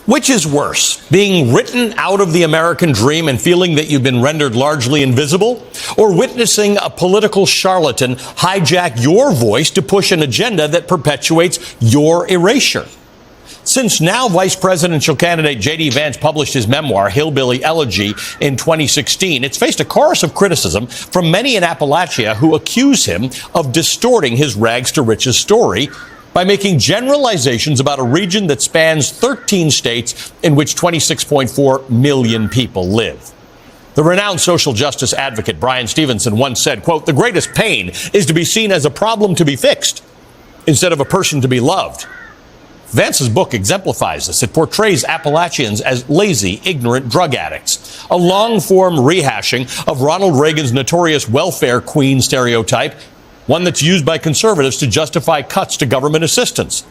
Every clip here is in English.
Which is worse, being written out of the American dream and feeling that you've been rendered largely invisible, or witnessing a political charlatan hijack your voice to push an agenda that perpetuates your erasure? Since now vice presidential candidate J.D. Vance published his memoir, Hillbilly Elegy, in 2016, it's faced a chorus of criticism from many in Appalachia who accuse him of distorting his rags to riches story by making generalizations about a region that spans 13 states in which 26.4 million people live. The renowned social justice advocate Brian Stevenson once said, quote, "The greatest pain is to be seen as a problem to be fixed instead of a person to be loved." Vance's book exemplifies this. It portrays Appalachians as lazy, ignorant drug addicts, a long-form rehashing of Ronald Reagan's notorious welfare queen stereotype, one that's used by conservatives to justify cuts to government assistance.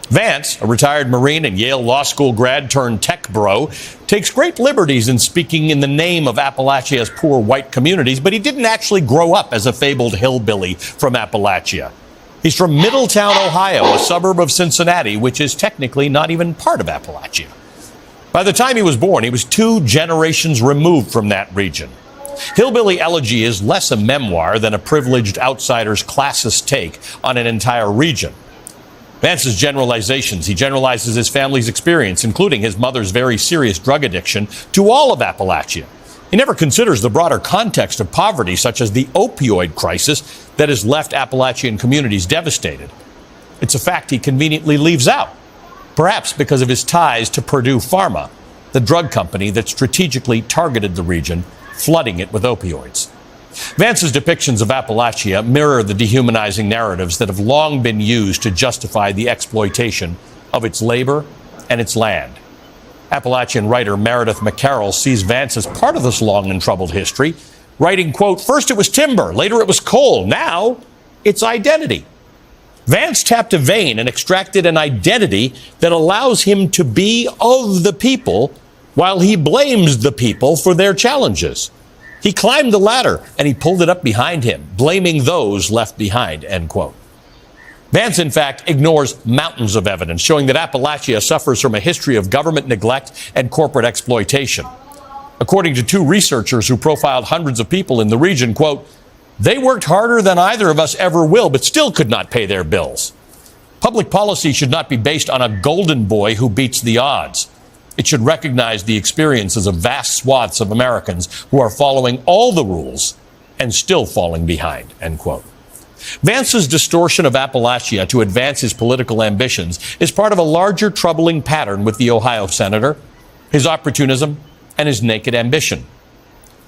Vance, a retired Marine and Yale Law School grad turned tech bro, takes great liberties in speaking in the name of Appalachia's poor white communities, but he didn't actually grow up as a fabled hillbilly from Appalachia. He's from Middletown, Ohio, a suburb of Cincinnati, which is technically not even part of Appalachia. By the time he was born, he was 2 generations removed from that region. Hillbilly Elegy is less a memoir than a privileged outsider's classist take on an entire region. Vance's generalizations, he generalizes his family's experience, including his mother's very serious drug addiction, to all of Appalachia. He never considers the broader context of poverty, such as the opioid crisis that has left Appalachian communities devastated. It's a fact he conveniently leaves out, perhaps because of his ties to Purdue Pharma, the drug company that strategically targeted the region, flooding it with opioids. Vance's depictions of Appalachia mirror the dehumanizing narratives that have long been used to justify the exploitation of its labor and its land. Appalachian writer Meredith McCarroll sees Vance as part of this long and troubled history, writing, quote, "First it was timber, later it was coal, now it's identity." Vance tapped a vein and extracted an identity that allows him to be of the people while he blames the people for their challenges. He climbed the ladder and he pulled it up behind him, blaming those left behind, end quote. Vance, in fact, ignores mountains of evidence showing that Appalachia suffers from a history of government neglect and corporate exploitation. According to 2 researchers who profiled hundreds of people in the region, quote, "They worked harder than either of us ever will, but still could not pay their bills." Public policy should not be based on a golden boy who beats the odds. It should recognize the experiences of vast swaths of Americans who are following all the rules and still falling behind, end quote. Vance's distortion of Appalachia to advance his political ambitions is part of a larger troubling pattern with the Ohio senator, his opportunism, and his naked ambition.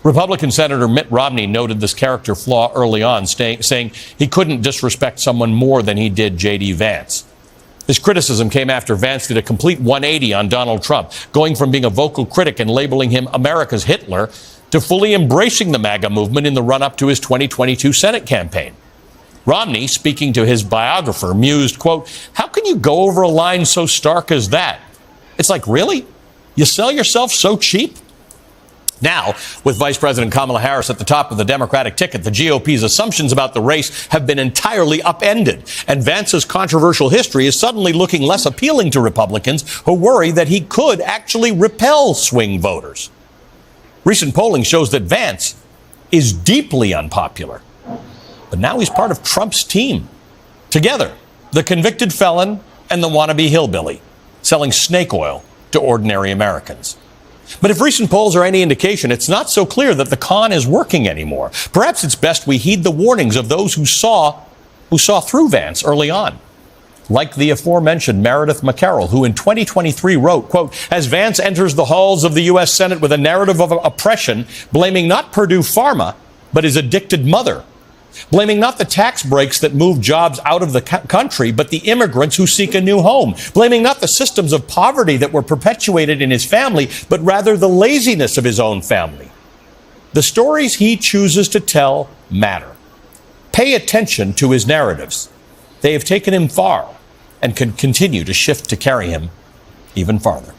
Republican Senator Mitt Romney noted this character flaw early on, saying he couldn't disrespect someone more than he did J.D. Vance. His criticism came after Vance did a complete 180 on Donald Trump, going from being a vocal critic and labeling him America's Hitler to fully embracing the MAGA movement in the run-up to his 2022 Senate campaign. Romney, speaking to his biographer, mused, quote, "How can you go over a line so stark as that? It's like, really? You sell yourself so cheap?" Now, with Vice President Kamala Harris at the top of the Democratic ticket, the GOP's assumptions about the race have been entirely upended, and Vance's controversial history is suddenly looking less appealing to Republicans who worry that he could actually repel swing voters. Recent polling shows that Vance is deeply unpopular, but now he's part of Trump's team. Together, the convicted felon and the wannabe hillbilly, selling snake oil to ordinary Americans. But if recent polls are any indication, it's not so clear that the con is working anymore. Perhaps it's best we heed the warnings of those who saw through Vance early on. Like the aforementioned Meredith McCarroll, who in 2023 wrote, quote, "As Vance enters the halls of the U.S. Senate with a narrative of oppression, blaming not Purdue Pharma, but his addicted mother. Blaming not the tax breaks that move jobs out of the country, but the immigrants who seek a new home. Blaming not the systems of poverty that were perpetuated in his family, but rather the laziness of his own family. The stories he chooses to tell matter. Pay attention to his narratives. They have taken him far and can continue to shift to carry him even farther."